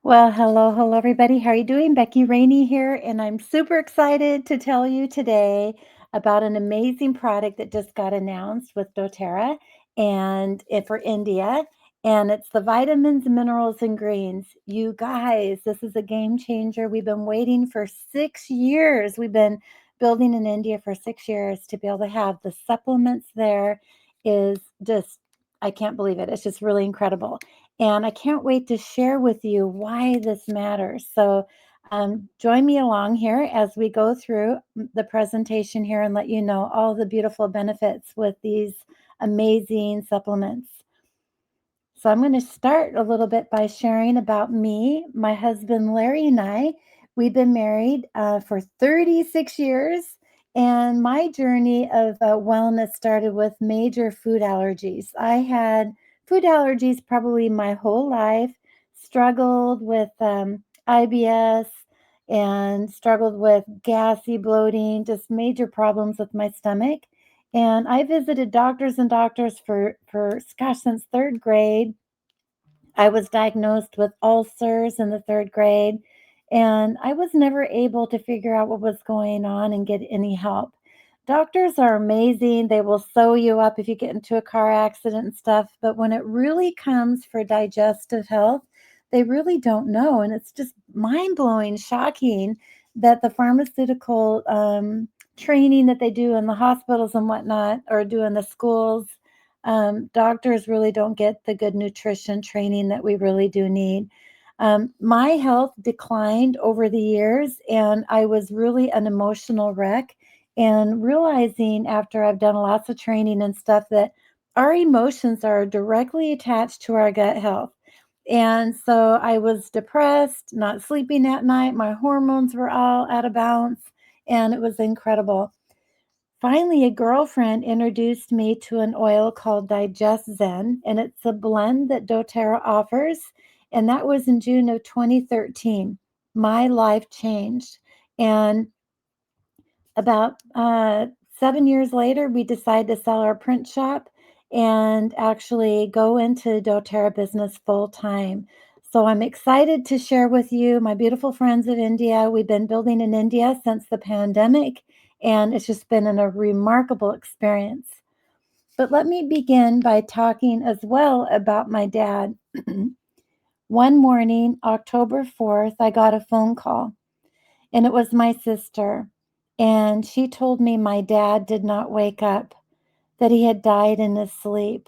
Well, hello, everybody. How are you doing? Becky Raney here, and I'm super excited to tell you today about an amazing product that just got announced with doTERRA and for India. And it's the vitamins, minerals, and greens. You guys, this is a game changer. We've been waiting for 6 years. We've been building in India for 6 years to be able to have the supplements there is just, I can't believe it. It's just really incredible. And I can't wait to share with you why this matters. So, join me along here as we go through the presentation here and let you know all the beautiful benefits with these amazing supplements. So, I'm going to start a little bit by sharing about me. My husband, Larry, and I, we've been married for 36 years. And my journey of wellness started with major food allergies. I had food allergies probably my whole life, struggled with IBS and struggled with gassy bloating, just major problems with my stomach. And I visited doctors and doctors for gosh, since third grade. I was diagnosed with ulcers in the third grade, and I was never able to figure out what was going on and get any help. Doctors are amazing. They will sew you up if you get into a car accident and stuff. But when it really comes for digestive health, they really don't know. And it's just mind blowing, shocking that the pharmaceutical training that they do in the hospitals and whatnot, or do in the schools, doctors really don't get the good nutrition training that we really do need. My health declined over the years, and I was really an emotional wreck. And realizing after I've done lots of training and stuff that our emotions are directly attached to our gut health. And so I was depressed, not sleeping at night. My hormones were all out of balance, and it was incredible. Finally, a girlfriend introduced me to an oil called Digestion, and it's a blend that doTERRA offers. And that was in June of 2013. My life changed. And about 7 years later, we decided to sell our print shop and actually go into doTERRA business full time. So I'm excited to share with you my beautiful friends of India. We've been building in India since the pandemic, and it's just been a remarkable experience. But let me begin by talking as well about my dad. One morning, October 4th, I got a phone call, and it was my sister. And she told me my dad did not wake up, that he had died in his sleep.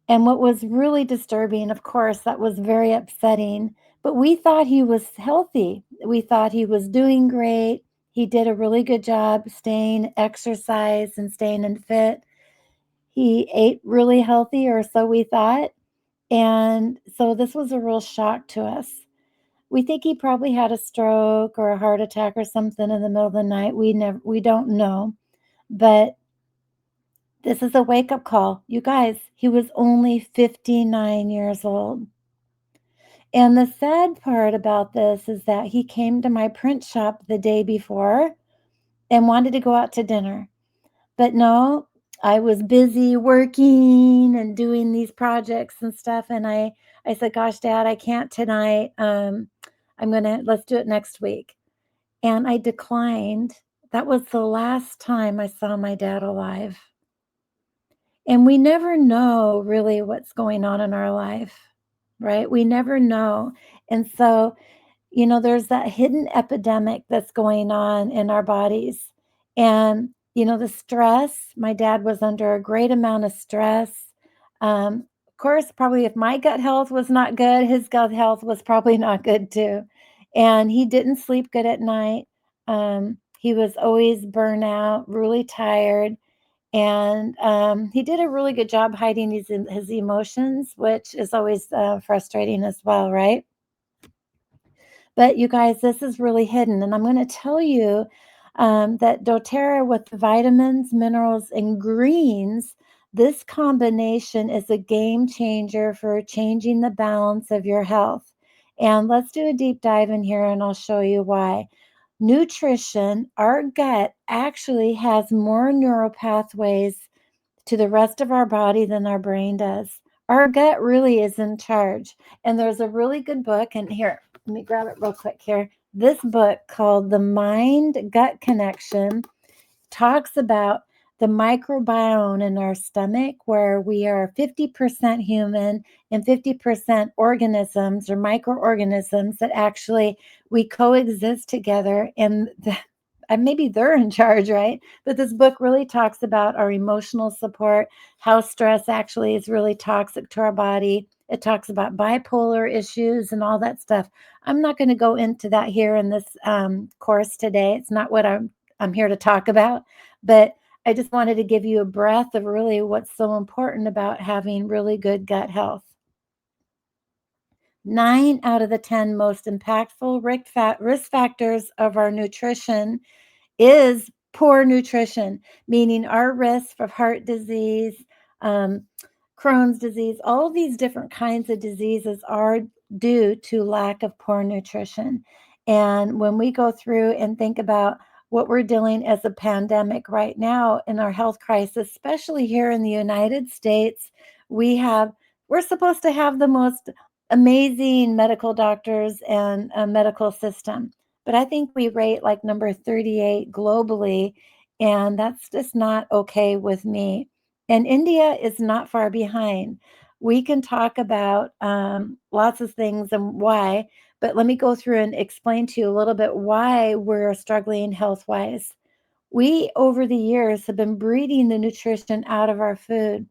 And what was really disturbing, of course, that was very upsetting, but we thought he was healthy. We thought he was doing great. He did a really good job staying exercise and staying in fit. He ate really healthy, or so we thought. And so this was a real shock to us. We think he probably had a stroke or a heart attack or something in the middle of the night. We don't know. But this is a wake-up call. You guys, he was only 59 years old. And the sad part about this is that he came to my print shop the day before and wanted to go out to dinner. But no, I was busy working and doing these projects and stuff. And I said, gosh, Dad, I can't tonight. Let's do it next week. And I declined. That was the last time I saw my dad alive. And we never know really what's going on in our life, right? We never know. And so, there's that hidden epidemic that's going on in our bodies. And, the stress, my dad was under a great amount of stress. Of course, probably if my gut health was not good, his gut health was probably not good too. And he didn't sleep good at night. He was always burnout, really tired. And he did a really good job hiding his emotions, which is always frustrating as well, right? But you guys, this is really hidden. And I'm going to tell you that doTERRA with the vitamins, minerals, and greens, this combination is a game changer for changing the balance of your health. And let's do a deep dive in here and I'll show you why. Nutrition, our gut actually has more neural pathways to the rest of our body than our brain does. Our gut really is in charge. And there's a really good book, and here, let me grab it real quick here. This book called The Mind Gut Connection talks about the microbiome in our stomach, where we are 50% human and 50% organisms or microorganisms that actually we coexist together. And maybe they're in charge, right? But this book really talks about our emotional support, how stress actually is really toxic to our body. It talks about bipolar issues and all that stuff. I'm not going to go into that here in this course today. It's not what I'm here to talk about, but I just wanted to give you a breath of really what's so important about having really good gut health. 9 out of the 10 most impactful risk factors of our nutrition is poor nutrition, meaning our risk of heart disease, um, Crohn's disease, all of these different kinds of diseases are due to lack of poor nutrition. And when we go through and think about what we're dealing as a pandemic right now in our health crisis, especially here in the United States, we have we're supposed to have the most amazing medical doctors and a medical system, but I think we rate like number 38 globally, and that's just not okay with me. And India is not far behind. We can talk about lots of things and why, but let me go through and explain to you a little bit why we're struggling health wise. We, over the years, have been breeding the nutrition out of our food.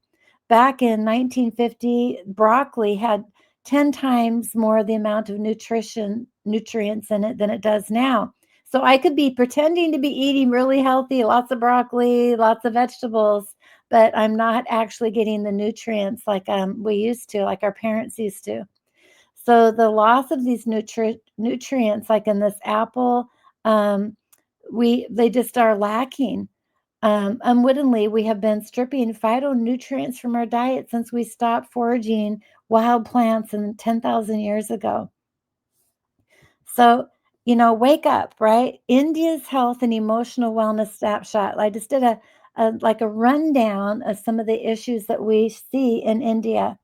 Back in 1950, broccoli had 10 times more of the amount of nutrients in it than it does now. So I could be pretending to be eating really healthy, lots of broccoli, lots of vegetables, but I'm not actually getting the nutrients like we used to, like our parents used to. So the loss of these nutrients, like in this apple, um, they just are lacking. Unwittingly, we have been stripping phytonutrients from our diet since we stopped foraging wild plants in 10,000 years ago. So, wake up, right? India's health and emotional wellness snapshot. I just did a rundown of some of the issues that we see in India.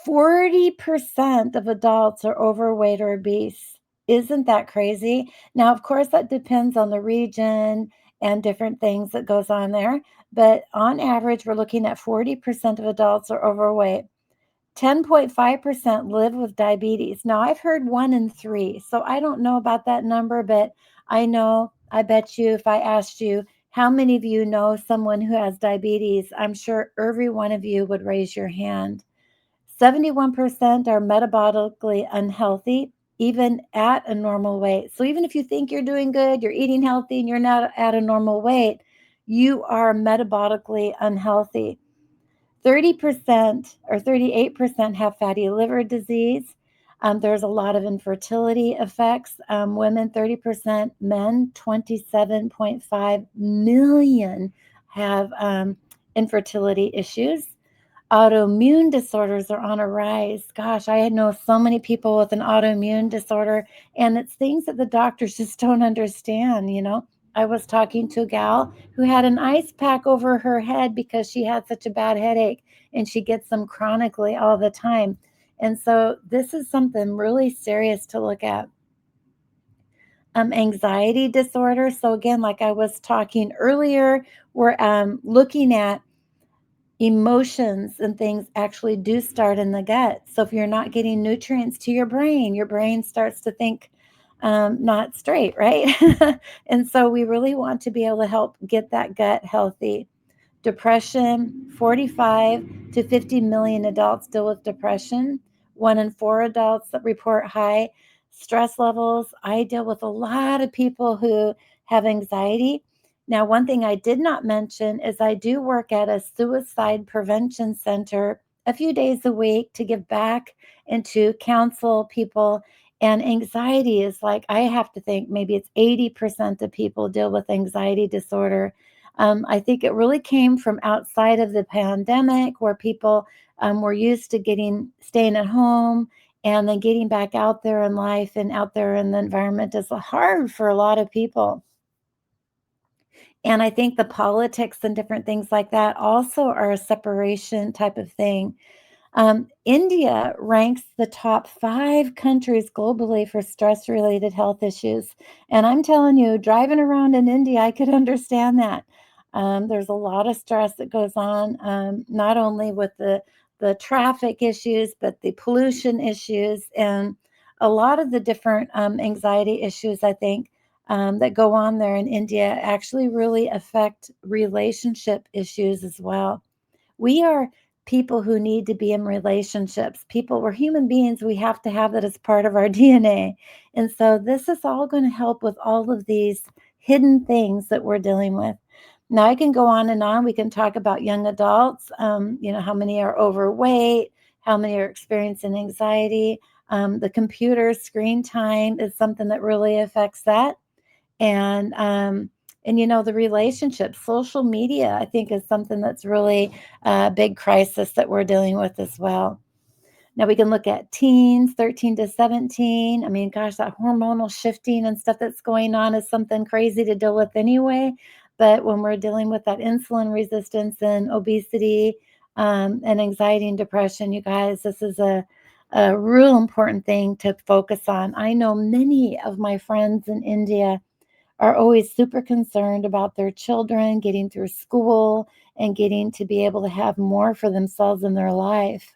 40% of adults are overweight or obese. Isn't that crazy? Now, of course, that depends on the region and different things that goes on there, but on average, we're looking at 40% of adults are overweight. 10.5% live with diabetes. Now, I've heard 1 in 3, so I don't know about that number, but I bet you if I asked you, how many of you know someone who has diabetes? I'm sure every one of you would raise your hand. 71% are metabolically unhealthy, even at a normal weight. So even if you think you're doing good, you're eating healthy, and you're not at a normal weight, you are metabolically unhealthy. 30% or 38% have fatty liver disease. There's a lot of infertility effects. Women, 30%, men, 27.5 million have infertility issues. Autoimmune disorders are on a rise. Gosh, I know so many people with an autoimmune disorder, and it's things that the doctors just don't understand. I was talking to a gal who had an ice pack over her head because she had such a bad headache, and she gets them chronically all the time. And so this is something really serious to look at. Anxiety disorder. So again, like I was talking earlier, we're looking at emotions and things actually do start in the gut. So if you're not getting nutrients to your brain starts to think not straight, right? And so we really want to be able to help get that gut healthy. Depression, 45 to 50 million adults deal with depression. 1 in 4 adults that report high stress levels. I deal with a lot of people who have anxiety. Now, one thing I did not mention is I do work at a suicide prevention center a few days a week to give back and to counsel people. And anxiety is like, I have to think maybe it's 80% of people deal with anxiety disorder. I think it really came from outside of the pandemic where people were used to staying at home and then getting back out there in life and out there in the environment is hard for a lot of people. And I think the politics and different things like that also are a separation type of thing. India ranks the top 5 countries globally for stress-related health issues. And I'm telling you, driving around in India, I could understand that. There's a lot of stress that goes on, not only with the traffic issues, but the pollution issues and a lot of the different anxiety issues, I think, that go on there in India actually really affect relationship issues as well. We are people who need to be in relationships. People, we're human beings. We have to have that as part of our DNA. And so this is all going to help with all of these hidden things that we're dealing with. Now I can go on and on. We can talk about young adults, how many are overweight, how many are experiencing anxiety. The computer screen time is something that really affects that. And the relationship, social media, I think is something that's really a big crisis that we're dealing with as well. Now we can look at teens, 13 to 17. I mean, gosh, that hormonal shifting and stuff that's going on is something crazy to deal with anyway. But when we're dealing with that insulin resistance and obesity, and anxiety and depression, you guys, this is a real important thing to focus on. I know many of my friends in India are always super concerned about their children getting through school and getting to be able to have more for themselves in their life.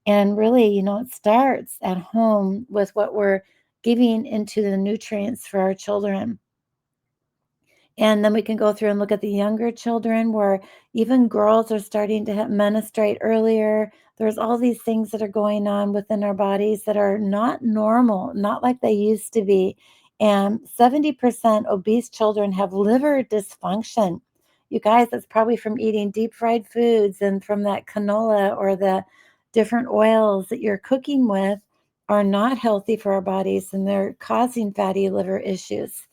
And really, it starts at home with what we're giving into the nutrients for our children. And then we can go through and look at the younger children where even girls are starting to menstruate earlier. There's all these things that are going on within our bodies that are not normal, not like they used to be. And 70% obese children have liver dysfunction. You guys, that's probably from eating deep fried foods and from that canola or the different oils that you're cooking with are not healthy for our bodies and they're causing fatty liver issues.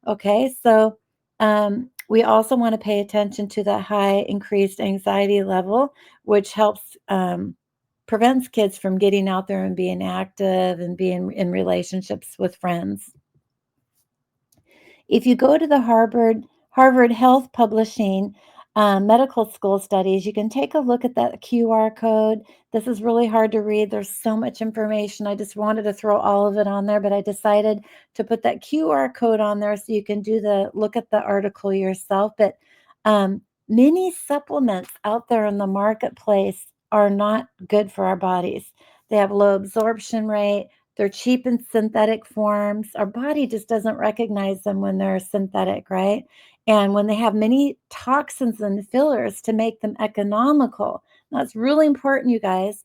Okay, so we also want to pay attention to that high increased anxiety level, which helps prevents kids from getting out there and being active and being in relationships with friends. If you go to the Harvard Health Publishing medical school studies, you can take a look at that QR code. This is really hard to read. There's so much information. I just wanted to throw all of it on there, but I decided to put that QR code on there so you can look at the article yourself. But many supplements out there in the marketplace are not good for our bodies. They have low absorption rate. They're cheap in synthetic forms. Our body just doesn't recognize them when they're synthetic, right? And when they have many toxins and fillers to make them economical. That's really important, you guys.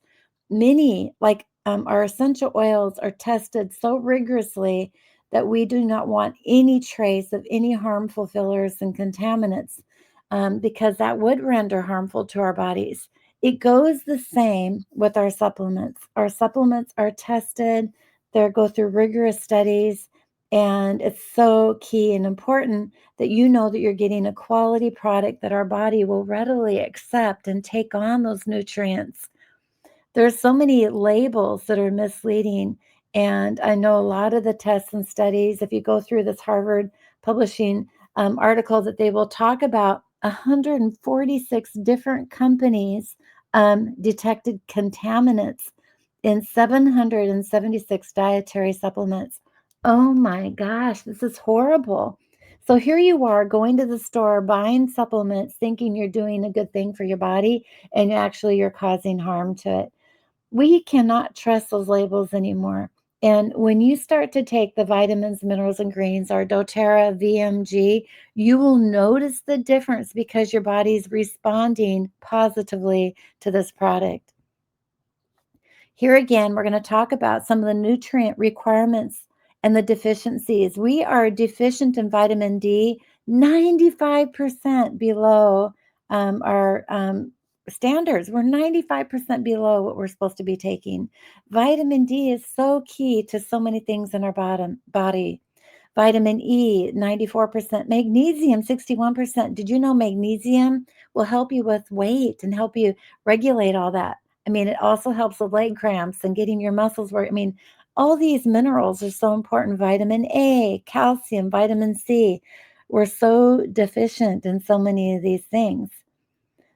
Many, like our essential oils, are tested so rigorously that we do not want any trace of any harmful fillers and contaminants, because that would render harmful to our bodies. It goes the same with our supplements. Our supplements are tested, they go through rigorous studies, and it's so key and important that you know that you're getting a quality product that our body will readily accept and take on those nutrients. There's so many labels that are misleading, and I know a lot of the tests and studies, if you go through this Harvard Publishing article, that they will talk about 146 different companies detected contaminants in 776 dietary supplements. Oh my gosh, this is horrible. So here you are going to the store buying supplements thinking you're doing a good thing for your body, and actually you're causing harm to it. We cannot trust those labels anymore. And when you start to take the vitamins, minerals, and greens, our doTERRA VMG, you will notice the difference because your body's responding positively to this product. Here again, we're going to talk about some of the nutrient requirements and the deficiencies. We are deficient in vitamin D, 95% below our standards. We're 95% below what we're supposed to be taking. Vitamin D is so key to so many things in our body. Vitamin E, 94%. Magnesium, 61%. Did you know magnesium will help you with weight and help you regulate all that? I mean, it also helps with leg cramps and getting your muscles work. I mean, all these minerals are so important. Vitamin A, calcium, vitamin C. We're so deficient in so many of these things.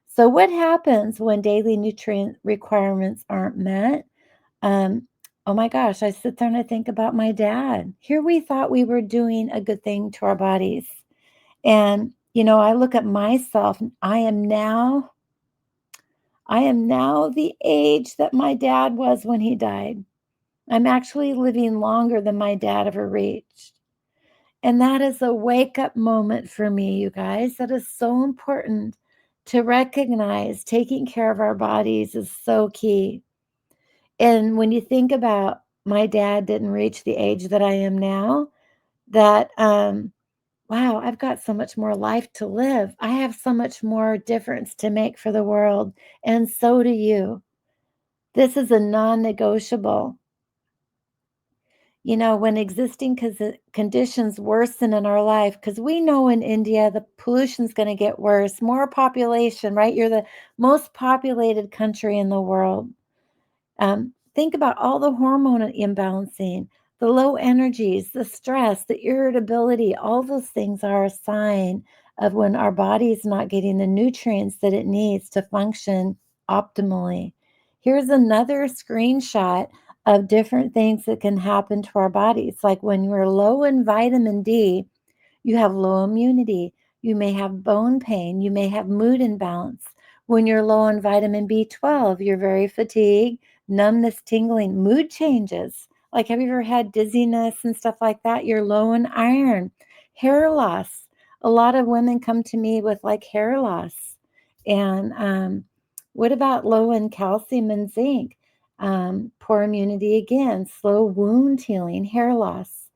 So, what happens when daily nutrient requirements aren't met? Um, oh my gosh, I sit there and I think about my dad. Here we thought we were doing a good thing to our bodies. And, I look at myself, and I am now the age that my dad was when he died. I'm actually living longer than my dad ever reached. And that is a wake up moment for me, you guys. That is so important to recognize taking care of our bodies is so key. And when you think about my dad didn't reach the age that I am now, that, wow, I've got so much more life to live. I have so much more difference to make for the world. And so do you. This is a non negotiable. When existing conditions worsen in our life, because we know in India the pollution's going to get worse, more population, right? You're the most populated country in the world. Think about all the hormone imbalancing, the low energies, the stress, the irritability. All those things are a sign of when our body is not getting the nutrients that it needs to function optimally. Here's another screenshot of different things that can happen to our bodies. Like when we're low in vitamin D, you have low immunity. You may have bone pain. You may have mood imbalance. When you're low in vitamin B12, you're very fatigued, numbness, tingling, mood changes. Like, have you ever had dizziness and stuff like that? You're low in iron, hair loss. A lot of women come to me with like hair loss. And what about low in calcium and zinc? Poor immunity again, slow wound healing, hair loss.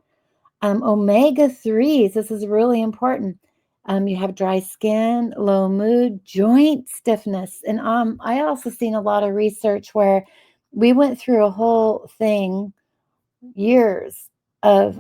Omega 3s, this is really important. You have dry skin, low mood, joint stiffness. And I also seen a lot of research where we went through a whole thing, years of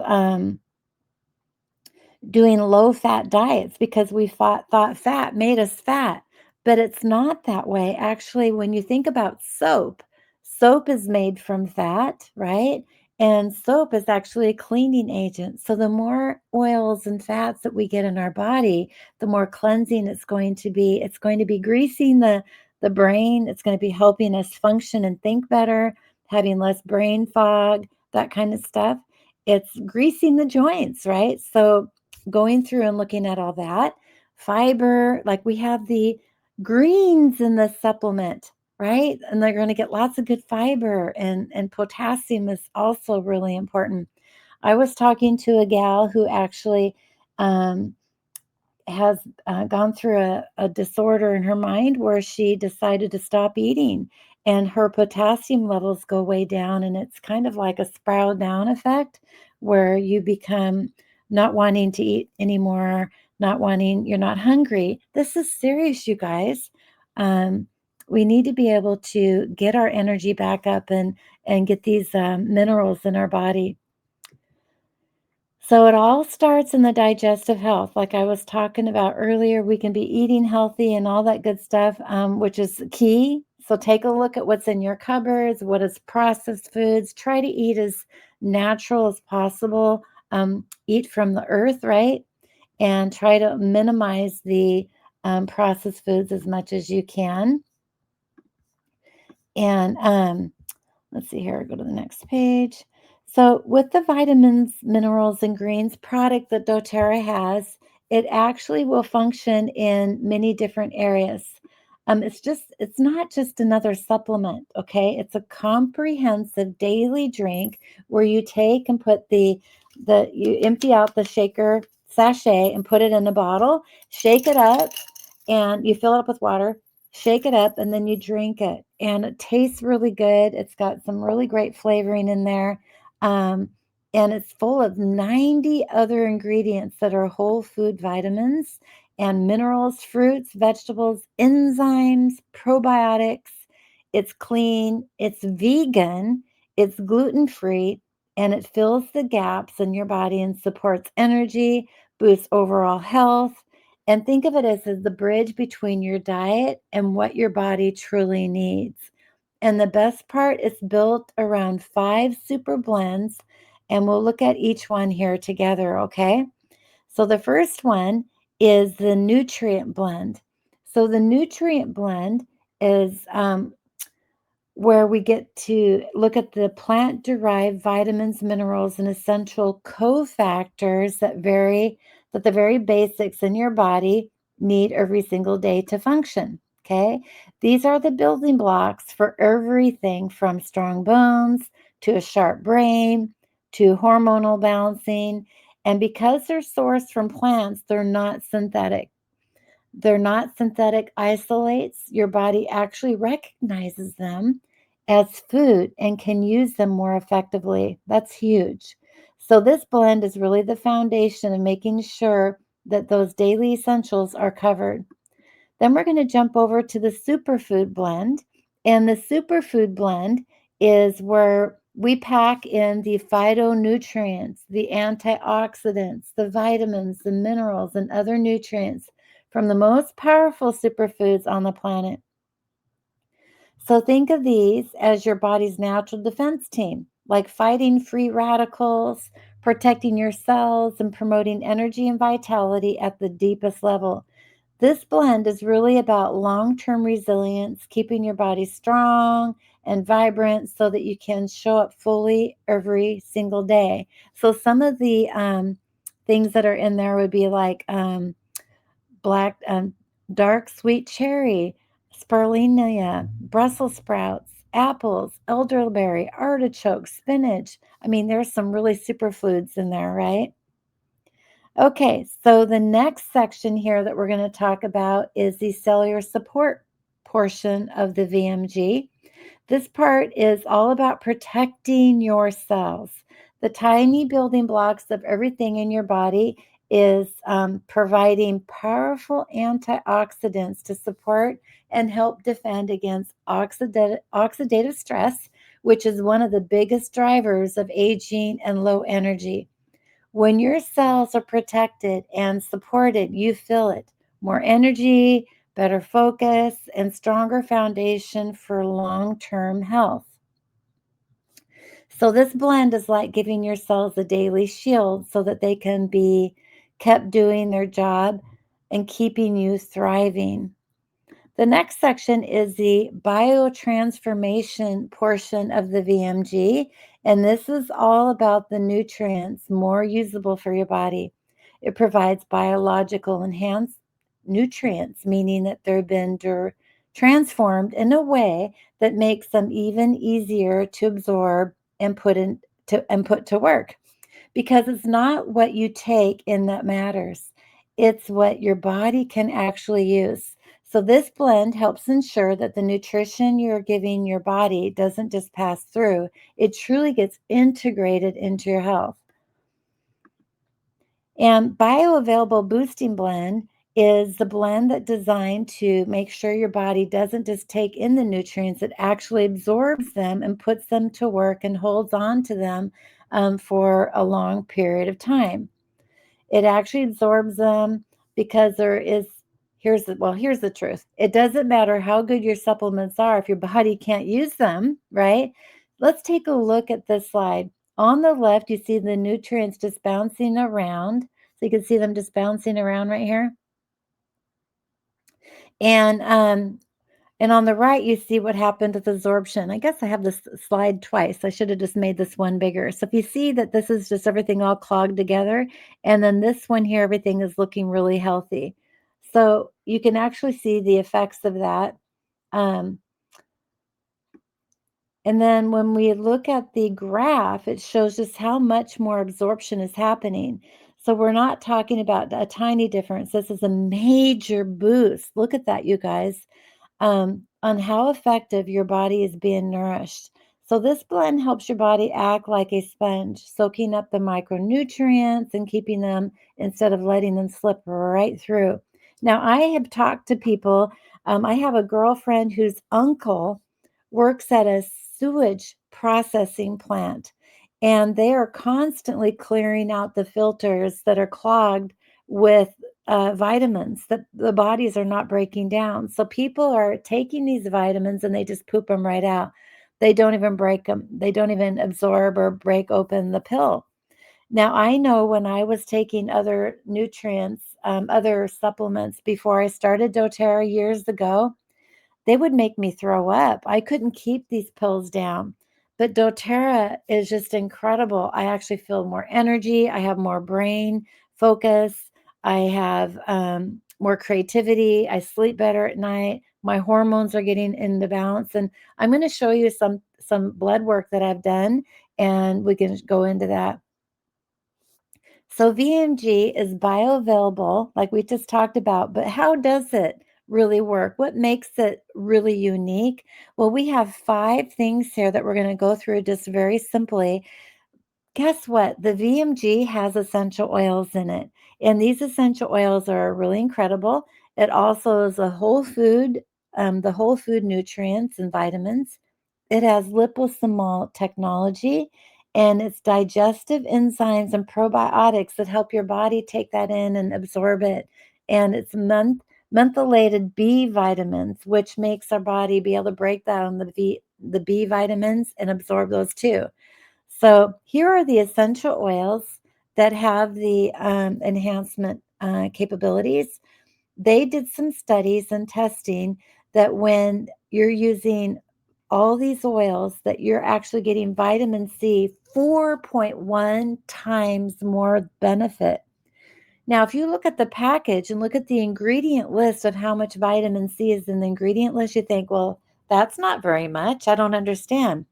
doing low fat diets because we thought fat made us fat. But it's not that way. Actually, when you think about soap, soap is made from fat, right? And soap is actually a cleaning agent. So the more oils and fats that we get in our body, the more cleansing it's going to be. It's going to be greasing the brain. It's going to be helping us function and think better, having less brain fog, that kind of stuff. It's greasing the joints, right? So going through and looking at all that. Fiber, like we have the greens in the supplement, right? And they're going to get lots of good fiber, and potassium is also really important. I was talking to a gal who actually um, has gone through a disorder in her mind where she decided to stop eating and her potassium levels go way down. And it's kind of like a spiral down effect where you become not wanting to eat anymore, you're not hungry. This is serious, you guys. Um, we need to be able to get our energy back up and get these minerals in our body. So it all starts in the digestive health. Like I was talking about earlier, we can be eating healthy and all that good stuff, which is key. So take a look at what's in your cupboards, what is processed foods. Try to eat as natural as possible. Eat from the earth, right? And try to minimize the processed foods as much as you can. And let's see here, go to the next page. So, with the vitamins, minerals, and greens product that doTERRA has, it actually will function in many different areas. It's not just another supplement, okay? It's a comprehensive daily drink where you take and put you empty out the shaker sachet and put it in a bottle, shake it up, and you fill it up with water, shake it up, and then you drink it. And it tastes really good. It's got some really great flavoring in there. Um, and it's full of 90 other ingredients that are whole food vitamins and minerals, fruits, vegetables, enzymes, probiotics. It's clean, it's vegan, it's gluten free, and it fills the gaps in your body and supports energy, boosts overall health. And think of it as the bridge between your diet and what your body truly needs. And the best part, it's built around 5 super blends, and we'll look at each one here together, okay? So the first one is the nutrient blend. So the nutrient blend is where we get to look at the plant-derived vitamins, minerals, and essential cofactors that the very basics in your body need every single day to function. Okay, these are the building blocks for everything from strong bones to a sharp brain to hormonal balancing. And because they're sourced from plants, they're not synthetic isolates. Your body actually recognizes them as food and can use them more effectively. That's huge. So, this blend is really the foundation of making sure that those daily essentials are covered. Then we're going to jump over to the superfood blend. And the superfood blend is where we pack in the phytonutrients, the antioxidants, the vitamins, the minerals, and other nutrients from the most powerful superfoods on the planet. So think of these as your body's natural defense team, like fighting free radicals, protecting your cells, and promoting energy and vitality at the deepest level. This blend is really about long term resilience, keeping your body strong and vibrant so that you can show up fully every single day. So, some of the things that are in there would be like black, dark sweet cherry, spirulina, Brussels sprouts, apples, elderberry, artichoke, spinach. I mean, there's some really superfoods in there, right? Okay, so the next section here that we're going to talk about is the cellular support portion of the VMG. This part is all about protecting your cells. The tiny building blocks of everything in your body is providing powerful antioxidants to support and help defend against oxidative stress, which is one of the biggest drivers of aging and low energy. When your cells are protected and supported, you feel it. More energy, better focus, and stronger foundation for long term health. So, this blend is like giving your cells a daily shield so that they can be kept doing their job and keeping you thriving. The next section is the biotransformation portion of the VMG, and this is all about the nutrients more usable for your body. It provides biological enhanced nutrients, meaning that they've been transformed in a way that makes them even easier to absorb and put to work, because it's not what you take in that matters. It's what your body can actually use. So this blend helps ensure that the nutrition you're giving your body doesn't just pass through, it truly gets integrated into your health. And bioavailable boosting blend is the blend that's designed to make sure your body doesn't just take in the nutrients, it actually absorbs them and puts them to work and holds on to them for a long period of time. It actually absorbs them because here's the truth. It doesn't matter how good your supplements are if your body can't use them, right? Let's take a look at this slide. On the left, you see the nutrients just bouncing around. So you can see them just bouncing around right here. And and on the right, you see what happened with absorption. I guess I have this slide twice. I should have just made this one bigger. So if you see that this is just everything all clogged together, and then this one here, everything is looking really healthy. So you can actually see the effects of that. Um, and then when we look at the graph, it shows just how much more absorption is happening. So we're not talking about a tiny difference. This is a major boost. Look at that, you guys, on how effective your body is being nourished. So, this blend helps your body act like a sponge, soaking up the micronutrients and keeping them instead of letting them slip right through. Now, I have talked to people. I have a girlfriend whose uncle works at a sewage processing plant, and they are constantly clearing out the filters that are clogged with vitamins that the bodies are not breaking down. So people are taking these vitamins and they just poop them right out. They don't even break them. They don't even absorb or break open the pill. Now, I know when I was taking other nutrients, other supplements before I started doTERRA years ago, they would make me throw up. I couldn't keep these pills down. But doTERRA is just incredible. I actually feel more energy. I have more brain focus. I have more creativity. I sleep better at night. My hormones are getting into balance. And I'm going to show you some blood work that I've done, and we can go into that. So VMG is bioavailable, like we just talked about, but how does it really work? What makes it really unique? Well, we have 5 things here that we're going to go through just very simply. Guess what? The VMG has essential oils in it, and these essential oils are really incredible. It also is a whole food, the whole food nutrients and vitamins. It has liposomal technology, and it's digestive enzymes and probiotics that help your body take that in and absorb it. And it's mentholated B vitamins, which makes our body be able to break down the B vitamins and absorb those too. So here are the essential oils that have the enhancement capabilities. They did some studies and testing that when you're using all these oils, that you're actually getting vitamin C 4.1 times more benefit. Now, if you look at the package and look at the ingredient list of how much vitamin C is in the ingredient list, you think, well, that's not very much. I don't understand.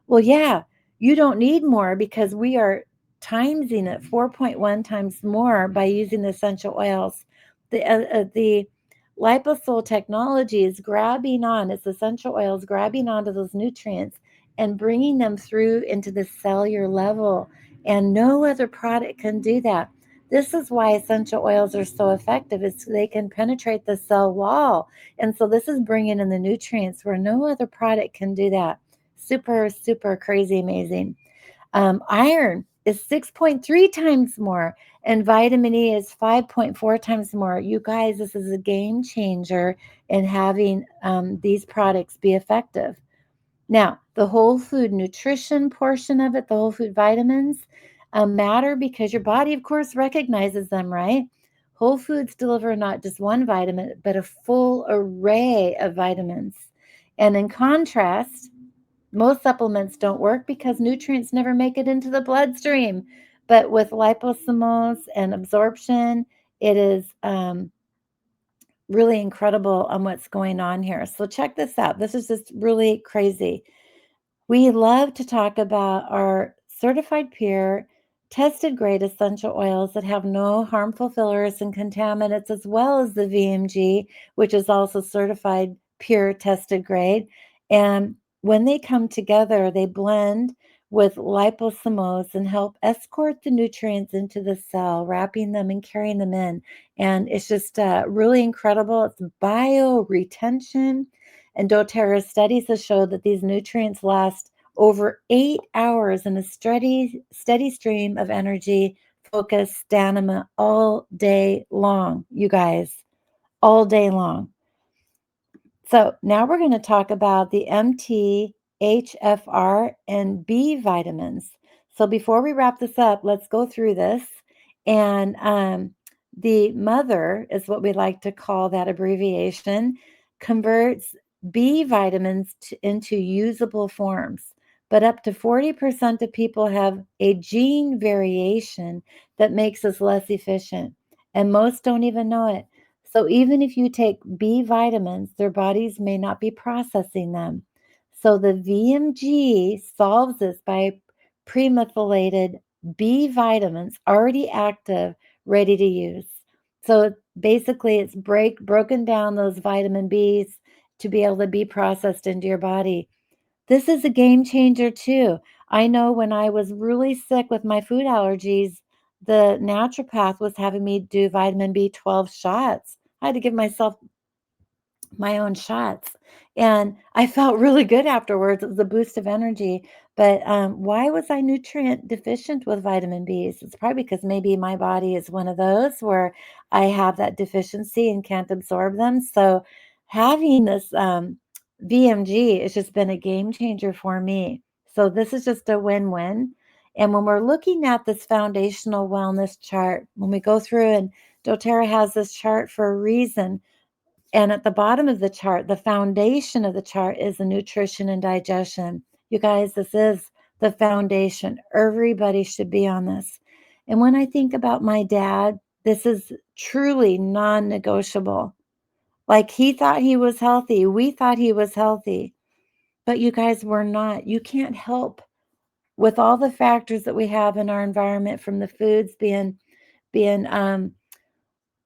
Well, yeah, you don't need more because we are timesing it 4.1 times more by using the essential oils. The liposol technology is grabbing on, it's essential oils grabbing onto those nutrients and bringing them through into the cellular level. And no other product can do that. This is why essential oils are so effective, is they can penetrate the cell wall. And so this is bringing in the nutrients where no other product can do that. Super, super crazy amazing. Iron is 6.3 times more, and vitamin E is 5.4 times more. You guys, this is a game changer in having these products be effective. Now, the whole food nutrition portion of it, the whole food vitamins, matter because your body, of course, recognizes them, right? Whole foods deliver not just one vitamin, but a full array of vitamins. And in contrast, most supplements don't work because nutrients never make it into the bloodstream. But with liposomals and absorption, it is really incredible on what's going on here. So check this out. This is just really crazy. We love to talk about our certified pure, tested grade essential oils that have no harmful fillers and contaminants, as well as the VMG, which is also certified pure, tested grade. And when they come together, they blend with liposomals and help escort the nutrients into the cell, wrapping them and carrying them in. And it's just really incredible. It's bio retention. And doTERRA's studies have showed that these nutrients last over 8 hours in a steady stream of energy, focus, stamina all day long, you guys, all day long. So now we're going to talk about the MTHFR and B vitamins. So before we wrap this up, let's go through this. And the mother is what we like to call that abbreviation, converts B vitamins into usable forms. But up to 40% of people have a gene variation that makes us less efficient. And most don't even know it. So even if you take B vitamins, their bodies may not be processing them. So the VMG solves this by premethylated B vitamins already active, ready to use. So basically it's broken down those vitamin Bs to be able to be processed into your body. This is a game changer too. I know when I was really sick with my food allergies, the naturopath was having me do vitamin B12 shots. I had to give myself my own shots. And I felt really good afterwards. It was a boost of energy. But why was I nutrient deficient with vitamin Bs? It's probably because maybe my body is one of those where I have that deficiency and can't absorb them. So having this VMG has just been a game changer for me. So this is just a win-win. And when we're looking at this foundational wellness chart, when we go through, and doTERRA has this chart for a reason, and at the bottom of the chart, the foundation of the chart is the nutrition and digestion. You guys, this is the foundation. Everybody should be on this. And when I think about my dad, this is truly non-negotiable. Like, he thought he was healthy. We thought he was healthy. But you guys, we're not. You can't help with all the factors that we have in our environment, from the foods being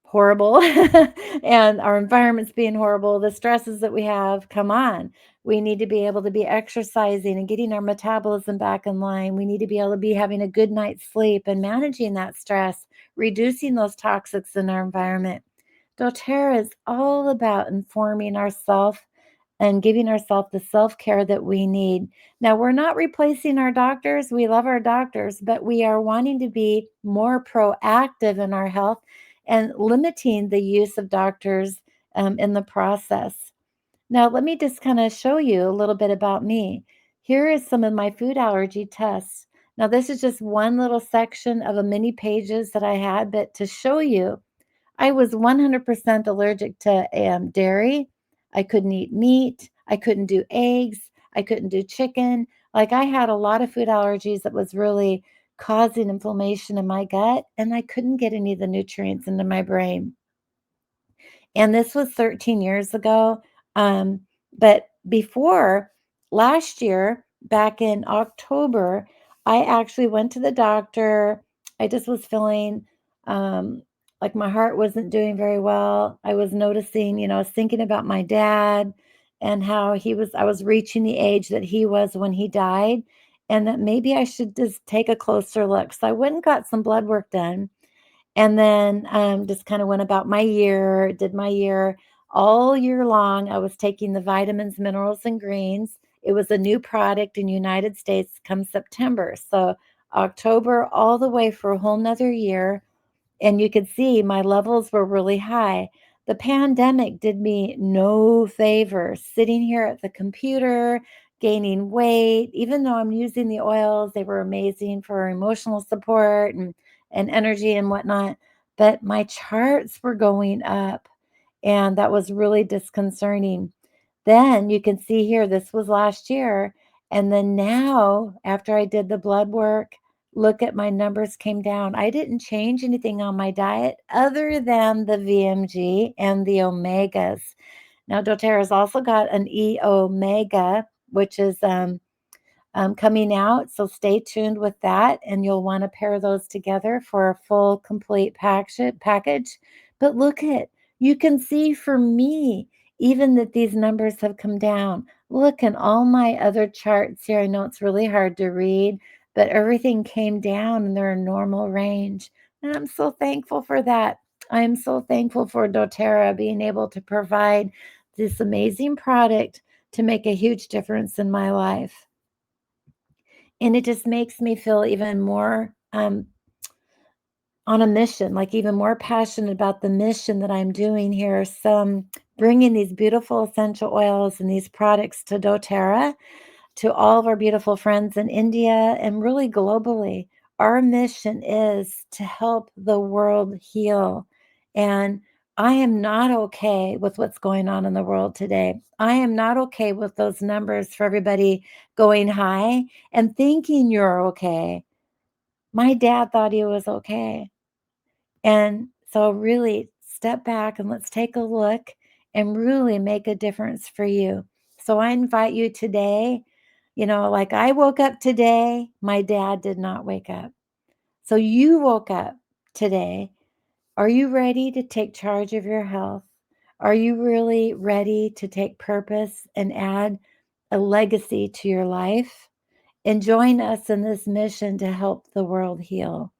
horrible and our environments being horrible, the stresses that we have. Come on. We need to be able to be exercising and getting our metabolism back in line. We need to be able to be having a good night's sleep and managing that stress, reducing those toxics in our environment. doTERRA is all about informing ourselves and giving ourselves the self-care that we need. Now, we're not replacing our doctors. We love our doctors, but we are wanting to be more proactive in our health and limiting the use of doctors in the process. Now, let me just kind of show you a little bit about me. Here is some of my food allergy tests. Now, this is just one little section of a many pages that I had, but to show you, I was 100% allergic to dairy. I couldn't eat meat. I couldn't do eggs. I couldn't do chicken. Like, I had a lot of food allergies that was really causing inflammation in my gut, and I couldn't get any of the nutrients into my brain. And this was 13 years ago. But before, last year, back in October, I actually went to the doctor. I just was feeling like my heart wasn't doing very well. I was noticing, I was thinking about my dad and how I was reaching the age that he was when he died, and that maybe I should just take a closer look. So I went and got some blood work done, and then just kind of went about my year, did my year all year long. I was taking the vitamins, minerals, and greens. It was a new product in the United States come September. So October all the way for a whole nother year. And you could see my levels were really high. The pandemic did me no favor, sitting here at the computer, gaining weight. Even though I'm using the oils, they were amazing for emotional support and energy and whatnot. But my charts were going up, and that was really disconcerting. Then you can see here, this was last year. And then now, after I did the blood work, look at my numbers came down. I didn't change anything on my diet other than the VMG and the omegas. Now, doTERRA's also got an E omega, which is coming out. So stay tuned with that, and you'll want to pair those together for a full, complete package. But look at, you can see for me, even that these numbers have come down. Look at all my other charts here. I know it's really hard to read, but everything came down in their normal range. And I'm so thankful for that. I'm so thankful for doTERRA being able to provide this amazing product to make a huge difference in my life. And it just makes me feel even more on a mission, like even more passionate about the mission that I'm doing here. So I'm bringing these beautiful essential oils and these products to doTERRA, to all of our beautiful friends in India and really globally. Our mission is to help the world heal. And I am not okay with what's going on in the world today. I am not okay with those numbers for everybody going high and thinking you're okay. My dad thought he was okay. And so, really, step back and let's take a look and really make a difference for you. So, I invite you today, like I woke up today, my dad did not wake up. So, you woke up today. Are you ready to take charge of your health? Are you really ready to take purpose and add a legacy to your life? And join us in this mission to help the world heal.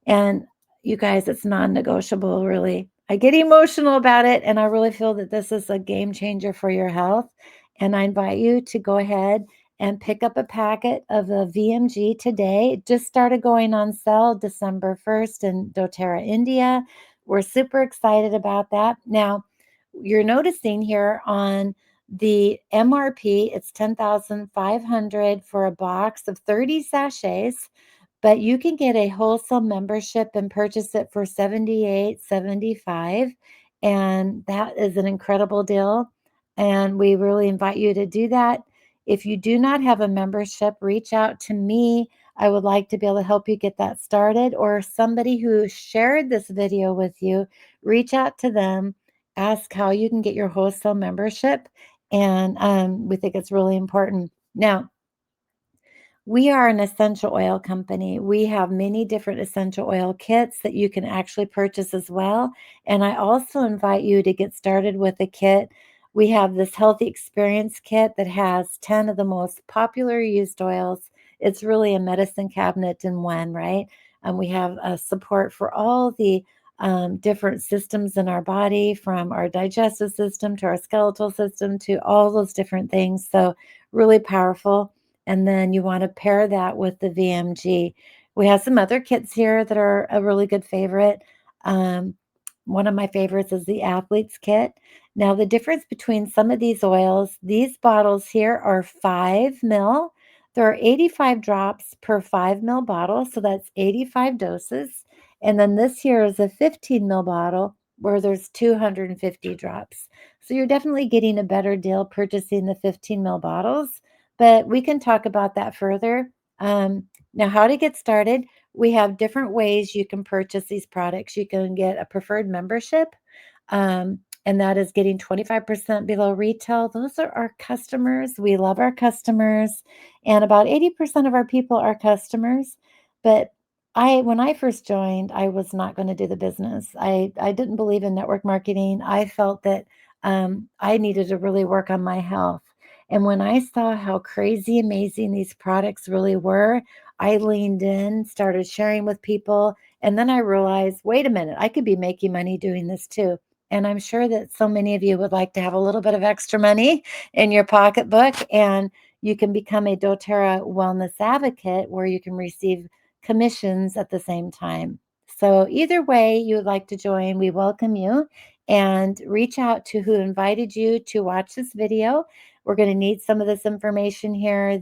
And you guys, it's non-negotiable, really. I get emotional about it, and I really feel that this is a game changer for your health. And I invite you to go ahead and pick up a packet of the VMG today. It just started going on sale December 1st in doTERRA, India. We're super excited about that. Now, you're noticing here on The MRP, it's 10,500 for a box of 30 sachets, but you can get a wholesale membership and purchase it for 78.75, and that is an incredible deal, and we really invite you to do that. If you do not have a membership, reach out to me. I would like to be able to help you get that started, or somebody who shared this video with you, reach out to them, ask how you can get your wholesale membership, and we think it's really important. Now, we are an essential oil company. We have many different essential oil kits that you can actually purchase as well. And I also invite you to get started with a kit. We have this Healthy Experience kit that has 10 of the most popular used oils. It's really a medicine cabinet in one, right? And we have a support for all the different systems in our body, from our digestive system to our skeletal system to all those different things. So, really powerful. And then you want to pair that with the VMG. We have some other kits here that are a really good favorite. Um, One of my favorites is the Athlete's Kit. Now, the difference between some of these oils, these bottles here are 5 ml. There are 85 drops per 5 ml bottle, so that's 85 doses. And then this here is a 15 ml bottle where there's 250 drops. So you're definitely getting a better deal purchasing the 15 ml bottles, but we can talk about that further. Now, how to get started. We have different ways you can purchase these products. You can get a preferred membership, and that is getting 25% below retail. Those are our customers. We love our customers, and about 80% of our people are customers. But when I first joined, I was not going to do the business. I didn't believe in network marketing. I felt that I needed to really work on my health. And when I saw how crazy amazing these products really were, I leaned in, started sharing with people, and then I realized, wait a minute, I could be making money doing this too. And I'm sure that so many of you would like to have a little bit of extra money in your pocketbook, and you can become a doTERRA wellness advocate where you can receive commissions at the same time. So either way you would like to join, we welcome you, and reach out to who invited you to watch this video. We're going to need some of this information here,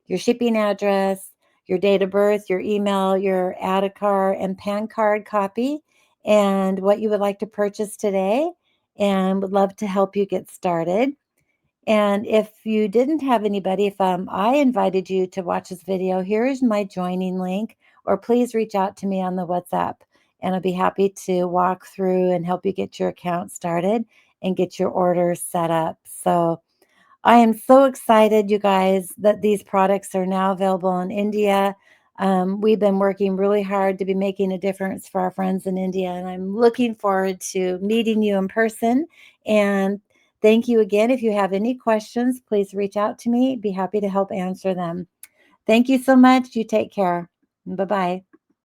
your shipping address, your date of birth, your email, your ADHICAR and PAN card copy, and what you would like to purchase today, and would love to help you get started. And if you didn't have anybody, if I invited you to watch this video, here is my joining link, or please reach out to me on the WhatsApp, and I'll be happy to walk through and help you get your account started and get your orders set up. So I am so excited, you guys, that these products are now available in India. We've been working really hard to be making a difference for our friends in India, and I'm looking forward to meeting you in person. And thank you again. If you have any questions, please reach out to me. Be happy to help answer them. Thank you so much. You take care. Bye bye.